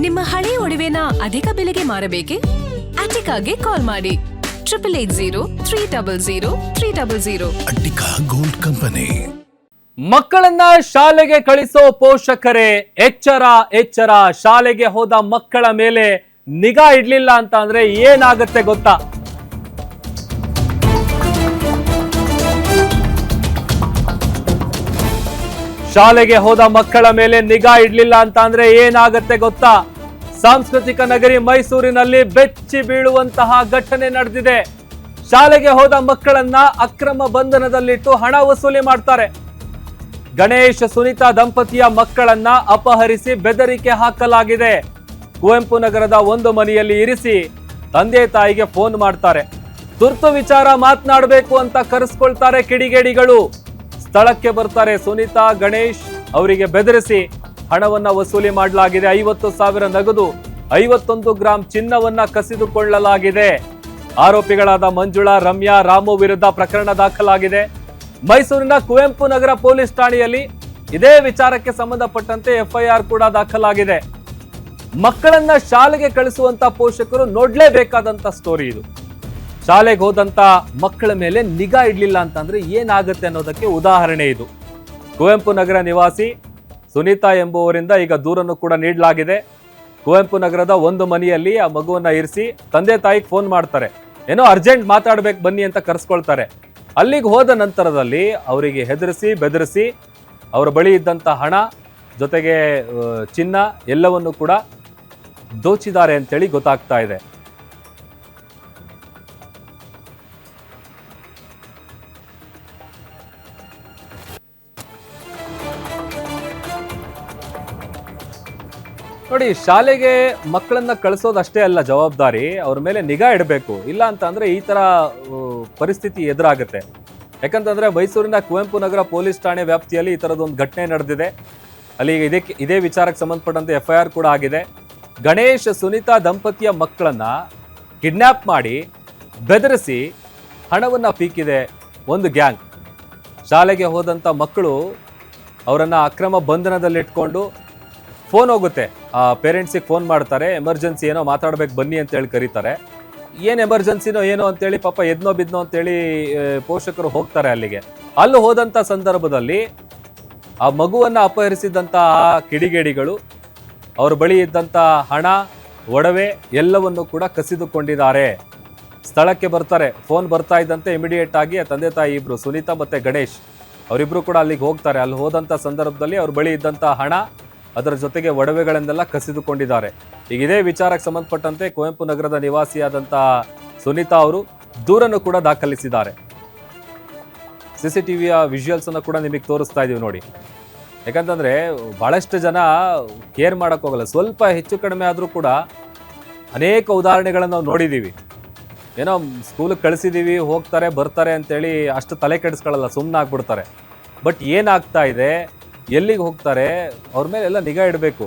ನಿಮ್ಮ ಹಳೆ ಒಡವೆನ ಅಧಿಕ ಬೆಲೆಗೆ ಮಾರಬೇಕೆ? ಅಟಿಕಾಗೆ ಕಾಲ್ ಮಾಡಿ 8880 ಅಟ್ಟಿಕಾ ಗೋಲ್ಡ್ ಕಂಪನಿ. ಮಕ್ಕಳನ್ನ ಶಾಲೆಗೆ ಕಳಿಸೋ ಪೋಷಕರೇ ಎಚ್ಚರ ಎಚ್ಚರ. ಶಾಲೆಗೆ ಹೋದ ಮಕ್ಕಳ ಮೇಲೆ ನಿಗಾ ಇಡ್ಲಿಲ್ಲ ಅಂತ ಅಂದ್ರೆ ಏನಾಗುತ್ತೆ ಗೊತ್ತಾ? ಶಾಲೆಗೆ ಹೋದ ಮಕ್ಕಳ ಮೇಲೆ ನಿಗಾ ಇಡ್ಲಿಲ್ಲ ಅಂತ ಅಂದ್ರೆ ಏನಾಗುತ್ತೆ ಗೊತ್ತಾ? ಸಾಂಸ್ಕೃತಿಕ ನಗರಿ ಮೈಸೂರಿನಲ್ಲಿ ಬೆಚ್ಚಿ ಬೀಳುವಂತಹ ಘಟನೆ ನಡೆದಿದೆ. ಶಾಲೆಗೆ ಹೋದ ಮಕ್ಕಳನ್ನ ಅಕ್ರಮ ಬಂಧನದಲ್ಲಿಟ್ಟು ಹಣ ವಸೂಲಿ ಮಾಡ್ತಾರೆ. ಗಣೇಶ್ ಸುನೀತಾ ದಂಪತಿಯ ಮಕ್ಕಳನ್ನ ಅಪಹರಿಸಿ ಬೆದರಿಕೆ ಹಾಕಲಾಗಿದೆ. ಕುವೆಂಪು ನಗರದ ಒಂದು ಮನೆಯಲ್ಲಿ ಇರಿಸಿ ತಂದೆ ತಾಯಿಗೆ ಫೋನ್ ಮಾಡ್ತಾರೆ. ತುರ್ತು ವಿಚಾರ ಮಾತನಾಡಬೇಕು ಅಂತ ಕರೆಸ್ಕೊಳ್ತಾರೆ ಕಿಡಿಗೇಡಿಗಳು. ಸ್ಥಳಕ್ಕೆ ಬರ್ತಾರೆ. ಸುನೀತಾ ಗಣೇಶ್ ಅವರಿಗೆ ಬೆದರಿಸಿ ಹಣವನ್ನ ವಸೂಲಿ ಮಾಡಲಾಗಿದೆ. 50,000 ನಗದು, 51 ಗ್ರಾಂ ಚಿನ್ನವನ್ನ ಕಸಿದುಕೊಳ್ಳಲಾಗಿದೆ. ಆರೋಪಿಗಳಾದ ಮಂಜುಳಾ, ರಮ್ಯಾ, ರಾಮು ವಿರುದ್ಧ ಪ್ರಕರಣ ದಾಖಲಾಗಿದೆ. ಮೈಸೂರಿನ ಕುವೆಂಪು ನಗರ ಪೊಲೀಸ್ ಠಾಣೆಯಲ್ಲಿ ಇದೇ ವಿಚಾರಕ್ಕೆ ಸಂಬಂಧಪಟ್ಟಂತೆ FIR ಕೂಡ ದಾಖಲಾಗಿದೆ. ಮಕ್ಕಳನ್ನ ಶಾಲೆಗೆ ಕಳಿಸುವಂತ ಪೋಷಕರು ನೋಡ್ಲೇಬೇಕಾದಂತ ಸ್ಟೋರಿ ಇದು. ಶಾಲೆಗೆ ಹೋದಂತ ಮಕ್ಕಳ ಮೇಲೆ ನಿಗಾ ಇಡ್ಲಿಲ್ಲ ಅಂತಂದ್ರೆ ಏನಾಗುತ್ತೆ ಅನ್ನೋದಕ್ಕೆ ಉದಾಹರಣೆ ಇದು. ಕುವೆಂಪು ನಗರ ನಿವಾಸಿ ಸುನೀತಾ ಎಂಬುವರಿಂದ ಈಗ ದೂರನ್ನು ಕೂಡ ನೀಡಲಾಗಿದೆ. ಕುವೆಂಪು ನಗರದ ಒಂದು ಮನೆಯಲ್ಲಿ ಆ ಮಗುವನ್ನ ಇರಿಸಿ ತಂದೆ ತಾಯಿಗೆ ಫೋನ್ ಮಾಡ್ತಾರೆ. ಏನೋ ಅರ್ಜೆಂಟ್ ಮಾತಾಡ್ಬೇಕು ಬನ್ನಿ ಅಂತ ಕರೆಸ್ಕೊಳ್ತಾರೆ. ಅಲ್ಲಿಗೆ ಹೋದ ನಂತರದಲ್ಲಿ ಅವರಿಗೆ ಹೆದರಿಸಿ ಬೆದರಿಸಿ ಅವರ ಬಳಿ ಇದ್ದಂಥ ಹಣ ಜೊತೆಗೆ ಚಿನ್ನ ಎಲ್ಲವನ್ನು ಕೂಡ ದೋಚಿದ್ದಾರೆ ಅಂತೇಳಿ ಗೊತ್ತಾಗ್ತಾ ಇದೆ. ನೋಡಿ, ಶಾಲೆಗೆ ಮಕ್ಕಳನ್ನ ಕಳಿಸೋದಷ್ಟೇ ಅಲ್ಲ ಜವಾಬ್ದಾರಿ, ಅವ್ರ ಮೇಲೆ ನಿಗಾ ಇಡಬೇಕು. ಇಲ್ಲ ಅಂತ ಅಂದ್ರೆ ಈ ತರ ಪರಿಸ್ಥಿತಿ ಎದುರಾಗುತ್ತೆ. ಯಾಕಂತಂದ್ರೆ ಮೈಸೂರಿನ ಕುವೆಂಪು ನಗರ ಪೊಲೀಸ್ ಠಾಣೆ ವ್ಯಾಪ್ತಿಯಲ್ಲಿ ಈ ತರದೊಂದು ಘಟನೆ ನಡೆದಿದೆ. ಅಲ್ಲಿ ಇದೇ ವಿಚಾರಕ್ಕೆ ಸಂಬಂಧಪಟ್ಟಂತೆ FIR ಕೂಡ ಆಗಿದೆ. ಗಣೇಶ್ ಸುನೀತಾ ದಂಪತಿಯ ಮಕ್ಕಳನ್ನ ಕಿಡ್ನಾಪ್ ಮಾಡಿ ಬೆದರಿಸಿ ಹಣವನ್ನ ಪೀಕಿದೆ ಒಂದು ಗ್ಯಾಂಗ್. ಶಾಲೆಗೆ ಹೋದಂಥ ಮಕ್ಕಳು ಅವರನ್ನ ಅಕ್ರಮ ಬಂಧನದಲ್ಲಿಟ್ಕೊಂಡು ಫೋನ್ ಹೋಗುತ್ತೆ. ಪೇರೆಂಟ್ಸಿಗೆ ಫೋನ್ ಮಾಡ್ತಾರೆ. ಎಮರ್ಜೆನ್ಸಿ ಏನೋ ಮಾತಾಡ್ಬೇಕು ಬನ್ನಿ ಅಂತ ಹೇಳಿ ಕರೀತಾರೆ. ಏನು ಎಮರ್ಜೆನ್ಸಿನೋ ಏನೋ ಅಂತೇಳಿ ಪಾಪ ಎದ್ನೋ ಬಿದ್ನೋ ಅಂತೇಳಿ ಪೋಷಕರು ಹೋಗ್ತಾರೆ ಅಲ್ಲಿಗೆ. ಅಲ್ಲಿ ಹೋದಂಥ ಸಂದರ್ಭದಲ್ಲಿ ಆ ಮಗುವನ್ನು ಅಪಹರಿಸಿದಂಥ ಆ ಕಿಡಿಗೇಡಿಗಳು ಅವ್ರ ಬಳಿ ಇದ್ದಂಥ ಹಣ, ಒಡವೆ ಎಲ್ಲವನ್ನು ಕೂಡ ಕಸಿದುಕೊಂಡಿದ್ದಾರೆ. ಸ್ಥಳಕ್ಕೆ ಬರ್ತಾರೆ. ಫೋನ್ ಬರ್ತಾ ಇದ್ದಂತೆ ಇಮಿಡಿಯೇಟ್ ಆಗಿ ತಂದೆ ತಾಯಿ ಇಬ್ರು, ಸುನೀತಾ ಮತ್ತೆ ಗಣೇಶ್ ಅವರಿಬ್ರು ಕೂಡ ಅಲ್ಲಿಗೆ ಹೋಗ್ತಾರೆ. ಅಲ್ಲಿ ಹೋದಂಥ ಸಂದರ್ಭದಲ್ಲಿ ಅವ್ರ ಬಳಿ ಇದ್ದಂಥ ಹಣ, ಅದರ ಜೊತೆಗೆ ಒಡವೆಗಳನ್ನೆಲ್ಲ ಕಸಿದುಕೊಂಡಿದ್ದಾರೆ. ಈಗ ಇದೇ ವಿಚಾರಕ್ಕೆ ಸಂಬಂಧಪಟ್ಟಂತೆ ಕುವೆಂಪು ನಗರದ ನಿವಾಸಿಯಾದಂಥ ಸುನೀತಾ ಅವರು ದೂರನ್ನು ಕೂಡ ದಾಖಲಿಸಿದ್ದಾರೆ. CCTVಯ ವಿಜುವಲ್ಸ್ ಅನ್ನು ಕೂಡ ನಿಮಗೆ ತೋರಿಸ್ತಾ ಇದೀವಿ ನೋಡಿ. ಯಾಕಂತಂದ್ರೆ ಬಹಳಷ್ಟು ಜನ ಕೇರ್ ಮಾಡಕ್ ಹೋಗಲ್ಲ. ಸ್ವಲ್ಪ ಹೆಚ್ಚು ಕಡಿಮೆ ಆದರೂ ಕೂಡ ಅನೇಕ ಉದಾಹರಣೆಗಳನ್ನು ನಾವು ನೋಡಿದ್ದೀವಿ. ಏನೋ ಸ್ಕೂಲಿಗೆ ಕಳಿಸಿದ್ದೀವಿ, ಹೋಗ್ತಾರೆ ಬರ್ತಾರೆ ಅಂತೇಳಿ ಅಷ್ಟು ತಲೆ ಕೆಡಿಸ್ಕೊಳ್ಳಲ್ಲ, ಸುಮ್ಮನೆ ಆಗ್ಬಿಡ್ತಾರೆ. ಬಟ್ ಏನಾಗ್ತಾ ಇದೆ, ಎಲ್ಲಿಗೆ ಹೋಗ್ತಾರೆ, ಅವ್ರ ಮೇಲೆ ಎಲ್ಲ ನಿಗಾ ಇಡಬೇಕು.